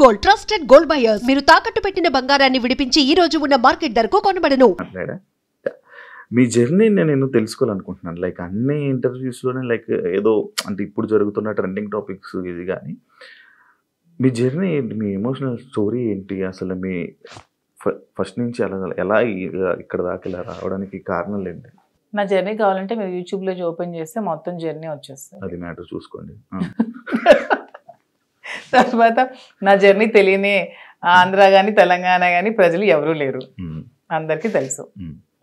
Gold trusted gold buyers మీరు తాకట్టు పెట్టిన బంగారాన్ని విడిపించి ఈ రోజు ఉన్న మార్కెట్ ధరకు కొనబడను. మీ జర్నీ నేను తెలుసుకోవాలనుకుంటున్నాను. లైక్ అన్ని ఇంటర్వ్యూస్లోనే లైక్ ఏదో అంటే ఇప్పుడు జరుగుతున్న ట్రెండింగ్ టాపిక్స్ ఇది, కానీ మీ జర్నీ ఏంటి, మీ ఎమోషనల్ స్టోరీ ఏంటి, అసలు మీ ఫస్ట్ నుంచి ఎలా ఇక్కడ దాకా ఇలా రావడానికి కారణాలు ఏంటి? నా జర్నీ కావాలంటే మీరు యూట్యూబ్లో ఓపెన్ చేస్తే మొత్తం జర్నీ వచ్చేస్తుంది. అది మ్యాటర్ చూసుకోండి. తర్వాత నా జర్నీ తెలియని ఆంధ్ర కానీ తెలంగాణ కానీ ప్రజలు ఎవరూ లేరు, అందరికీ తెలుసు.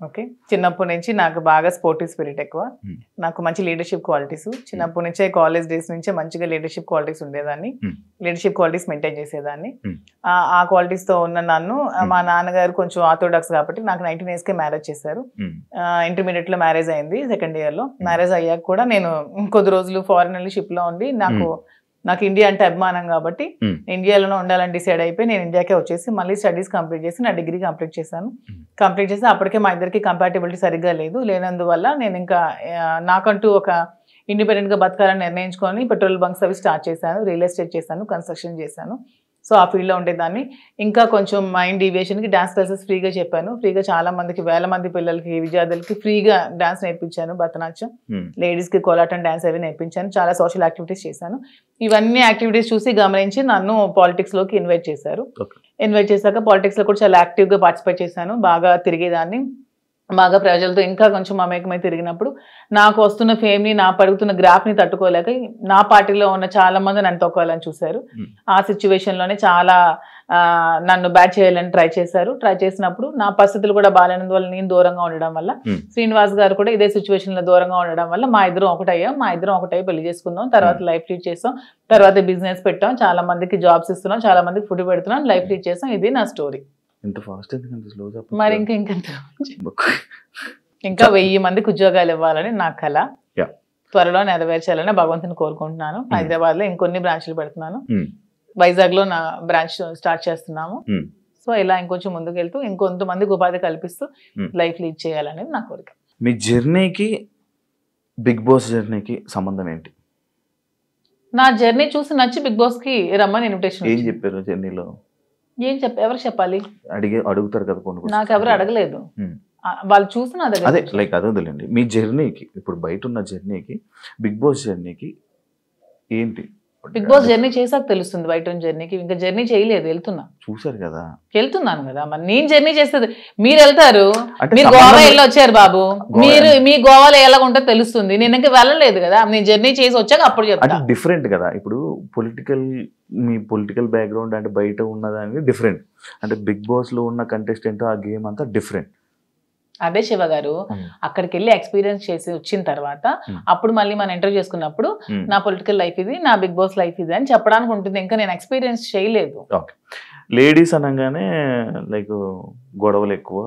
ఓకే, చిన్నప్పటి నుంచి నాకు బాగా స్పోర్టివ్ స్పిరిట్ ఎక్కువ, నాకు మంచి లీడర్షిప్ క్వాలిటీస్. చిన్నప్పటి నుంచే కాలేజ్ డేస్ నుంచే మంచిగా లీడర్షిప్ క్వాలిటీస్ ఉండేదాన్ని, లీడర్షిప్ క్వాలిటీస్ మెయింటైన్ చేసేదాన్ని. ఆ క్వాలిటీస్తో ఉన్న నన్ను మా నాన్నగారు కొంచెం ఆర్థోడాక్స్ కాబట్టి నాకు 19 yearsకే మ్యారేజ్ చేశారు. ఇంటర్మీడియట్లో మ్యారేజ్ అయింది, సెకండ్ ఇయర్లో. మ్యారేజ్ అయ్యాక కూడా నేను కొద్ది రోజులు ఫారెన్ వెళ్ళి షిప్లో ఉండి నాకు ఇండియా అంటే అభిమానం కాబట్టి ఇండియాలోనే ఉండాలని డిసైడ్ అయిపోయి నేను ఇండియాకే వచ్చేసి మళ్ళీ స్టడీస్ కంప్లీట్ చేసి నా డిగ్రీ కంప్లీట్ చేశాను. కంప్లీట్ చేసి అప్పటికే మా ఇద్దరికి కంపాటబిలిటీ సరిగ్గా లేనందువల్ల నేను ఇంకా నాకంటూ ఒక ఇండిపెండెంట్గా బతకాలని నిర్ణయించుకొని పెట్రోల్ బంక్స్ అవి స్టార్ట్ చేశాను, రియల్ ఎస్టేట్ చేశాను, కన్స్ట్రక్షన్ చేశాను. సో ఆ ఫీల్డ్లో ఉండేదాన్ని. ఇంకా కొంచెం మైండ్ డీవియేషన్కి డాన్స్ క్లాసెస్ ఫ్రీగా చెప్పాను. ఫ్రీగా చాలా మందికి, వేల మంది పిల్లలకి, విద్యార్థులకి ఫ్రీగా డాన్స్ నేర్పించాను. భరతనాట్యం, లేడీస్కి కోలాటం డాన్స్ అవి నేర్పించాను. చాలా సోషల్ యాక్టివిటీస్ చేశాను. ఇవన్నీ యాక్టివిటీస్ చూసి గమనించి నన్ను పాలిటిక్స్లోకి ఇన్వైట్ చేశారు. ఇన్వైట్ చేశాక పాలిటిక్స్లో కూడా చాలా యాక్టివ్గా పార్టిసిపేట్ చేశాను. బాగా తిరిగేదాన్ని, బాగా ప్రజలతో ఇంకా కొంచెం మమేకమై తిరిగినప్పుడు నాకు వస్తున్న ఫేమ్ని, నా పడుగుతున్న గ్రాఫ్ని తట్టుకోలేక నా పార్టీలో ఉన్న చాలా మంది నన్ను తొక్కాలని చూశారు. ఆ సిచ్యువేషన్లోనే చాలా నన్ను బ్యాట్ చేయాలని ట్రై చేశారు. ట్రై చేసినప్పుడు నా పరిస్థితులు కూడా బాగాలేనందువల్ల, నేను దూరంగా ఉండడం వల్ల, శ్రీనివాస్ గారు కూడా ఇదే సిచ్యువేషన్లో దూరంగా ఉండడం వల్ల మా ఇద్దరం ఒకటై పెళ్లి చేసుకుందాం. తర్వాత లైఫ్ లీడ్ చేస్తాం, తర్వాత బిజినెస్ పెట్టాం, చాలా మందికి జాబ్స్ ఇస్తున్నాం, చాలా మందికి ఫుడ్ పెడుతున్నాం, లైఫ్ లీడ్ చేస్తాం. ఇది నా స్టోరీ. ఇంత ఫాస్ట్ మరి ఇంకా 1000 మందికి ఉద్యోగాలు ఇవ్వాలని నా కళ. త్వరలో నెరవేర్చాలని భగవంతుని కోరుకుంటున్నాను. హైదరాబాద్ లో ఇంకొన్ని బ్రాంచ్లు పెడుతున్నాను, వైజాగ్ లో నా బ్రాంచ్ స్టార్ట్ చేస్తున్నాము. సో ఇలా ఇంకొంచెం ముందుకు వెళ్తూ ఇంకొంతమందికి ఉపాధి కల్పిస్తూ లైఫ్ లీడ్ చేయాలనేది నా కోరిక. మీ జర్నీకి బిగ్ బాస్ జర్నీకి సంబంధం ఏంటి? నా జర్నీ చూసి నచ్చి బిగ్ బాస్ కి రమ్మని ఇన్విటేషన్. ఏం చెప్పారు జర్నీలో? ఎవరు చెప్పాలి? అడుగుతారు కదా కొన్ని. నాకు ఎవరు అడగలేదు, వాళ్ళు చూసి నా దగ్గర. అదే లైక్ అదే వదిలేండి. మీ జర్నీకి, ఇప్పుడు బయట ఉన్న జర్నీకి బిగ్ బాస్ జర్నీకి ఏంటి? బిగ్ బాస్ జర్నీ చేసాక తెలుస్తుంది బయట ఉన్న జర్నీకి. ఇంకా జర్నీ చేయలేదు, చూసారు కదా, వెళ్తున్నాను కదా. మరి నేను జర్నీ చేస్తుంది, మీరు వెళ్తారు, మీరు గోవా వెళ్ళి వచ్చారు బాబు, మీరు మీ గోవాలో ఎలా ఉంటుందో తెలుస్తుంది. నేను ఇంకా వెళ్ళలేదు కదా, నేను జర్నీ చేసి వచ్చాక అప్పుడు చెప్తాను. డిఫరెంట్ కదా. ఇప్పుడు మీ పొలిటికల్ బ్యాక్గ్రౌండ్ అంటే బయట ఉన్నదానికి డిఫరెంట్, అంటే బిగ్ బాస్ లో ఉన్న కంటెస్టెంట్ ఆ గేమ్ అంతా డిఫరెంట్. అదే శివ గారు, అక్కడికి వెళ్ళి ఎక్స్పీరియన్స్ చేసి వచ్చిన తర్వాత అప్పుడు మళ్ళీ మనం ఇంటర్వ్యూ చేసుకున్నప్పుడు నా పొలిటికల్ లైఫ్ ఇది, నా బిగ్ బాస్ లైఫ్ ఇది అని చెప్పడానికి ఉంటుంది. ఇంకా నేను ఎక్స్పీరియన్స్ చేయలేదు. లేడీస్ అనగానే లైక్ గొడవలు ఎక్కువ.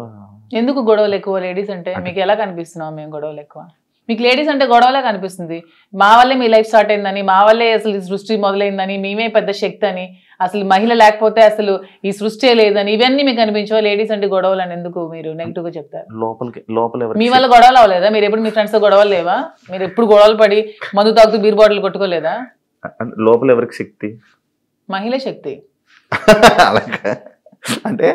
ఎందుకు గొడవలు ఎక్కువ? లేడీస్ అంటే మీకు ఎలా కనిపిస్తున్నావు మేము గొడవలు ఎక్కువ? మీకు లేడీస్ అంటే గొడవలే కనిపిస్తుంది. మా వల్లే మీ లైఫ్ స్టార్ట్ అయిందని, మా వల్లే అసలు ఈ సృష్టి మొదలైందని, మేమే పెద్ద శక్తి అని, అసలు మహిళ లేకపోతే అసలు ఈ సృష్టి లేదని, ఇవన్నీ మీకు అనిపించవా? లేడీస్ అంటే గొడవలు అని ఎందుకు మీరు నెగిటివ్ గా చెప్తారు? మీ వల్ల గొడవలు అవ్వలేదా? మీరు ఎప్పుడు మీ ఫ్రెండ్స్ తో గొడవలు లేవా? మీరు ఎప్పుడు గొడవలు పడి మందు తాగుతూ బీర్ బాటిల్ కొట్టుకోలేదా? లోపల ఎవరికి శక్తి? మహిళ శక్తి. అంటే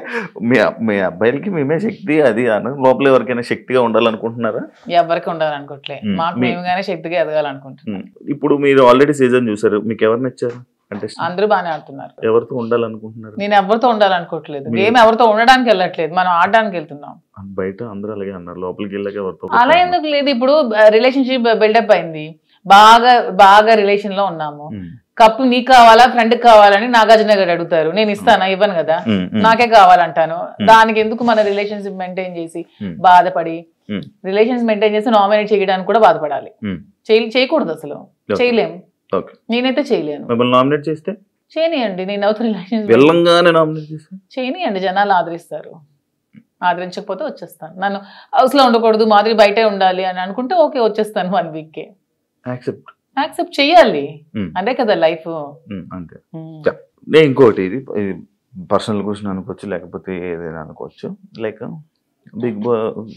మీ అబ్బాయిలకి మేమే శక్తి అది అన్న, లోపల ఎవరికైనా శక్తిగా ఉండాలనుకుంటున్నారా? ఎవరికి ఉండాలనుకోవట్లే, మాకు మేముగానే శక్తిగా ఎదగాలనుకుంటున్నాం. ఇప్పుడు మీరు ఆల్రెడీ సీజన్ చూసారు, మీకు ఎవరు నచ్చారు? అంటే అందరూ బాగానే ఆడుతున్నారు. ఎవరితో ఉండాలనుకుంటున్నారు? నేను ఎవరితో ఉండాలనుకోవట్లేదు, గేమ్ ఎవరితో ఉండడానికి వెళ్ళట్లేదు, మనం ఆడడానికి వెళ్తున్నాం. బయట అందరూ అలాగే అన్నారు, లోపలికి వెళ్ళాక ఎవరితో అలా ఎందుకు లేదు. ఇప్పుడు రిలేషన్షిప్ బిల్డప్ అయింది, బాగా రిలేషన్ లో ఉన్నాము, కప్పు నీకు కావాలా ఫ్రెండ్కి కావాలని నాగార్జున గారు అడుగుతారు, నేను ఇస్తానా? ఇవ్వను కదా, నాకే కావాలంటాను. దానికి ఎందుకు మన రిలేషన్షిప్ మెయింటైన్ చేసి బాధపడి, రిలేషన్స్ మెయింటైన్ చేసి నామినేట్ చేయడానికి కూడా బాధపడాలి? చేయకూడదు, అసలు చేయలేము. నేనైతే చేయలేను. నామినేట్ చేస్తే చేయనియండి, నేను అవుతూ రిలేషన్స్ చేయనియండి, జనాలు ఆదరిస్తారు. ఆదరించకపోతే వచ్చేస్తాను. నన్ను హౌస్ లో ఉండకూడదు, మాదిరి బయటే ఉండాలి అని అనుకుంటే ఓకే, వచ్చేస్తాను 1 week. యాక్సెప్ట్ చెయ్యాలి, అదే కదా లైఫ్. అంతే. ఇంకోటి, ఇది పర్సనల్ క్వశ్చన్ అనుకోవచ్చు, లేకపోతే ఏదైనా అనుకోవచ్చు. లైక్ బిగ్ బాస్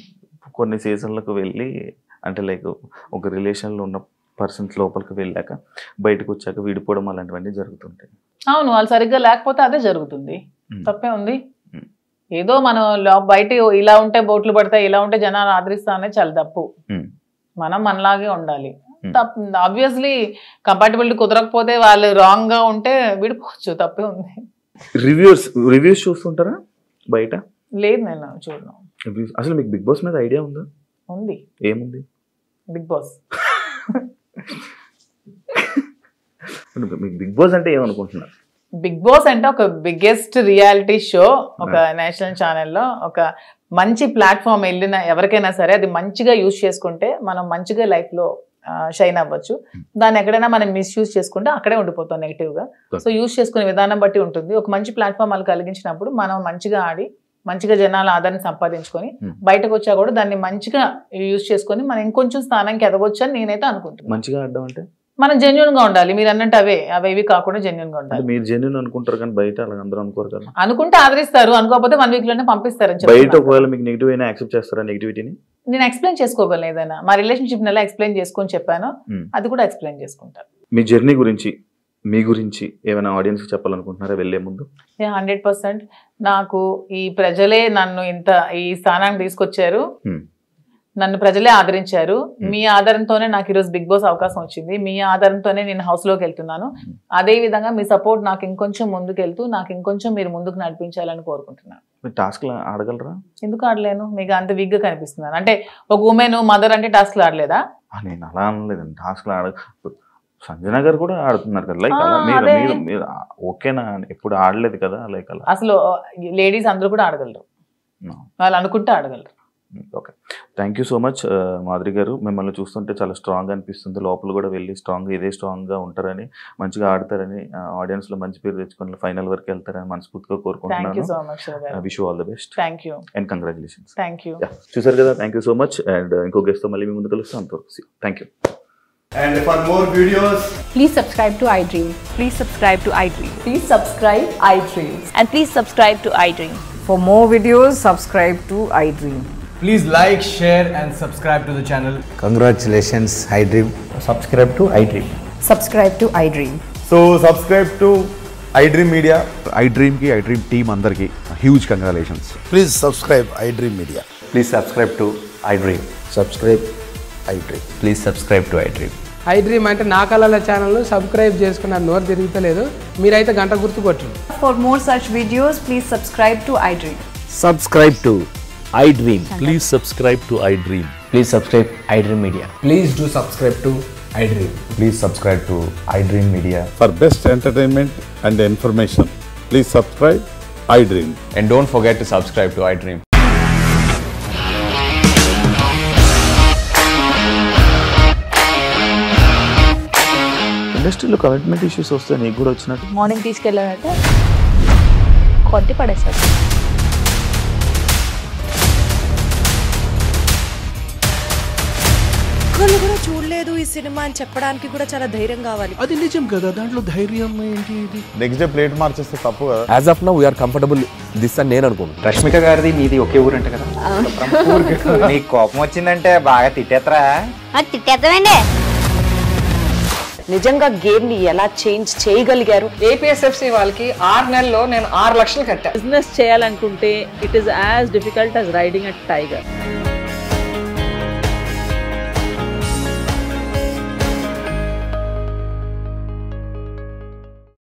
కొన్ని సీజన్లకు వెళ్ళి, అంటే లైక్ ఒక రిలేషన్లో ఉన్న పర్సన్స్ లోపలికి వెళ్ళాక బయటకు వచ్చాక విడిపోవడం అలాంటివన్నీ జరుగుతుంటాయి. అవును, వాళ్ళు సరిగ్గా లేకపోతే అదే జరుగుతుంది. తప్పే ఉంది. ఏదో మనం బయట ఇలా ఉంటే బోట్లు పడతాయి, ఇలా ఉంటే జనాలు ఆదరిస్తా అనేది చాలా తప్పు. మనం మనలాగే ఉండాలి. ఆబ్వియస్లీ కంపాటబిలిటీ కుదరకపోతే వాళ్ళు రాంగ్ గా ఉంటే విడిపోవచ్చు, తప్పే ఉంది. రివ్యూస్ చూస్తుంటారా బయట? లేదు, నేను చూడను. అసలు మీకు బిగ్ బాస్ మీద ఐడియా ఉందా? ఉంది. ఏముంది? Bigg Boss. మీకు బిగ్ బాస్ అంటే ఏమనుకుంటున్నారు? బిగ్ బాస్ అంటే ఒక బిగ్గెస్ట్ రియాలిటీ షో, ఒక నేషనల్ ఛానల్లో ఒక మంచి ప్లాట్ఫామ్ వెళ్ళిన ఎవరికైనా సరే అది మంచిగా యూజ్ చేసుకుంటే మనం మంచిగా లైఫ్ లో షైన్ అవ్వచ్చు. దాన్ని ఎక్కడైనా మనం మిస్యూజ్ చేసుకుంటే అక్కడే ఉండిపోతాం నెగిటివ్ గా. సో యూజ్ చేసుకునే విధానం బట్టి ఉంటుంది. ఒక మంచి ప్లాట్ఫామ్ వాళ్ళు కలిగించినప్పుడు మనం మంచిగా ఆడి మంచిగా జనాల ఆదరణ సంపాదించుకొని బయటకు వచ్చా కూడా దాన్ని మంచిగా యూజ్ చేసుకొని మనం ఇంకొంచెం స్థానానికి ఎదగొచ్చు అని నేనైతే అనుకుంటున్నాను. మంచిగా ఆడడం అంటే మనం జెన్యున్ గా ఉండాలి. మీరు అన్నట్టు అవి కాకుండా జెన్యున్ గా ఉండాలి. మీరు జెన్యున్ అనుకుంటారు కానీ బయట అలా అందరూ అనుకోరు కదా. అనుకుంటే ఆదరిస్తారు, అనుకోకపోతే 1 వీక్ లోనే పంపిస్తారు. బయట ఒకవేళ మీకు నెగిటివ్ అయినా యాక్సెప్ట్ చేస్తారా నెగిటివిటీని? నేను ఎక్స్ప్లెయిన్ చేసుకోగలను. ఏదైనా మా రిలేషన్షిప్ ఎలా ఎక్స్ప్లెయిన్ చేసుకొని చెప్పాను అది కూడా ఎక్స్ప్లెయిన్ చేసుకుంటాను. మీ జర్నీ గురించి, మీ గురించి ఏమైనా ఆడియన్స్ చెప్పాలనుకుంటున్నారా వెళ్లే ముందు? 100% నాకు ఈ ప్రజలే నన్ను ఇంత ఈ స్థానానికి తీసుకొచ్చారు. నన్ను ప్రజలే ఆదరించారు. మీ ఆదరణతోనే నాకు ఈరోజు బిగ్ బాస్ అవకాశం వచ్చింది. మీ ఆదరణతోనే నేను హౌస్ లోకి వెళ్తున్నాను. అదే విధంగా మీ సపోర్ట్ నాకు ఇంకొంచెం ముందుకు వెళ్తూ నాకు ఇంకొంచెం మీరు ముందుకు నడిపించాలని కోరుకుంటున్నాను. టాస్క్ ఆడగలరా? ఎందుకు ఆడలేను? మీకు అంత వీక్ గా కనిపిస్తున్నాను అంటే ఒక ఉమెన్ మదర్ అంటే టాస్క్ ఆడలేదా? నేను అలా అనలేదండి. టాస్క్ సంజన గారు కూడా ఆడుతున్నారు కదా, లైక్ మీరు ఓకేనా? ఎప్పుడు ఆడలేదు కదా లైక్ అలా. అసలు లేడీస్ అందరూ కూడా ఆడగలరు, వాళ్ళు అనుకుంటే ఆడగలరు. Okay, thank you so much Madhuri garu. మిమ్మల్ని చూస్తుంటే చాలా స్ట్రాంగ్ అనిపిస్తుంది. లోపల కూడా వెళ్ళి ఇదే స్ట్రాంగ్గా ఉంటారని, మంచిగా ఆడతారని, ఆడియన్స్లో మంచి పేరు తెచ్చుకొని ఫైనల్ వరకు వెళ్తారని మనస్ఫూర్తిగా కోరుకుంటున్నాను. Wish you all the best and congratulations. చూసారు కదా, thank you so much. And ఇంకో గెస్ట్తో మళ్ళీ మీ ముందు కలుస్తాం. అంతవరకు thank you. And for more videos, please subscribe to iDream. Please subscribe to iDream. Please subscribe iDream. And please subscribe to iDream. For more videos, subscribe to iDream. please like, share and subscribe to the channel. Congratulations, iDream. Subscribe to iDream. Subscribe to iDream. So subscribe to iDream Media. iDream ki iDream team andarki huge congratulations. Please subscribe iDream Media. Please subscribe to iDream. Subscribe iDream. Please subscribe to iDream. iDream అంటే నా కళల channel subscribe చేసుకున్న నోరు తిరుగుతలేదు, మీరైతే గంట గుర్తు కొట్టండి. For more such videos, please subscribe to iDream. Subscribe to iDream. Please subscribe to iDream. Please subscribe iDream Media. Please do subscribe to iDream. Please subscribe to iDream Media. For best entertainment and information, please subscribe iDream. And don't forget to subscribe to iDream. ఇండస్ట్రీలో commitment issues వస్తే నీకు కూడా వచ్చినట్టు? Morning తీసుకెళ్ళాడంటే కొట్టి పడేస్తాడు. ఒక్కళ్ళు కూడా చూడలేదు ఈ సినిమా అని చెప్పడానికి కూడా చాలా ధైర్యం కావాలి. అది నిజం కదా, దాంట్లో ధైర్యం ఏంటి? ఇది నెక్స్ట్ డే ప్లేట్ మార్చేస్తే తప్పు కదా. As of now we are comfortable this అని నేను అనుకుంటున్నాను. రష్మిక గారిది మీది ఒకే ఊరు అంట కదా. నీకు కోపం వచ్చిందంటే బాగా తిట్టేత్తరా? తిట్టేద్దామండి. నిజంగా గేమ్ ని ఎలా చేంజ్ చేయగలిగారు? ఏపీఎస్ఎఫ్సి వాళ్ళకి 6 నెలల్లో నేను 6 లక్షలు కట్టా. బిజినెస్ చేయాలనుకుంటే it is as difficult as riding a tiger.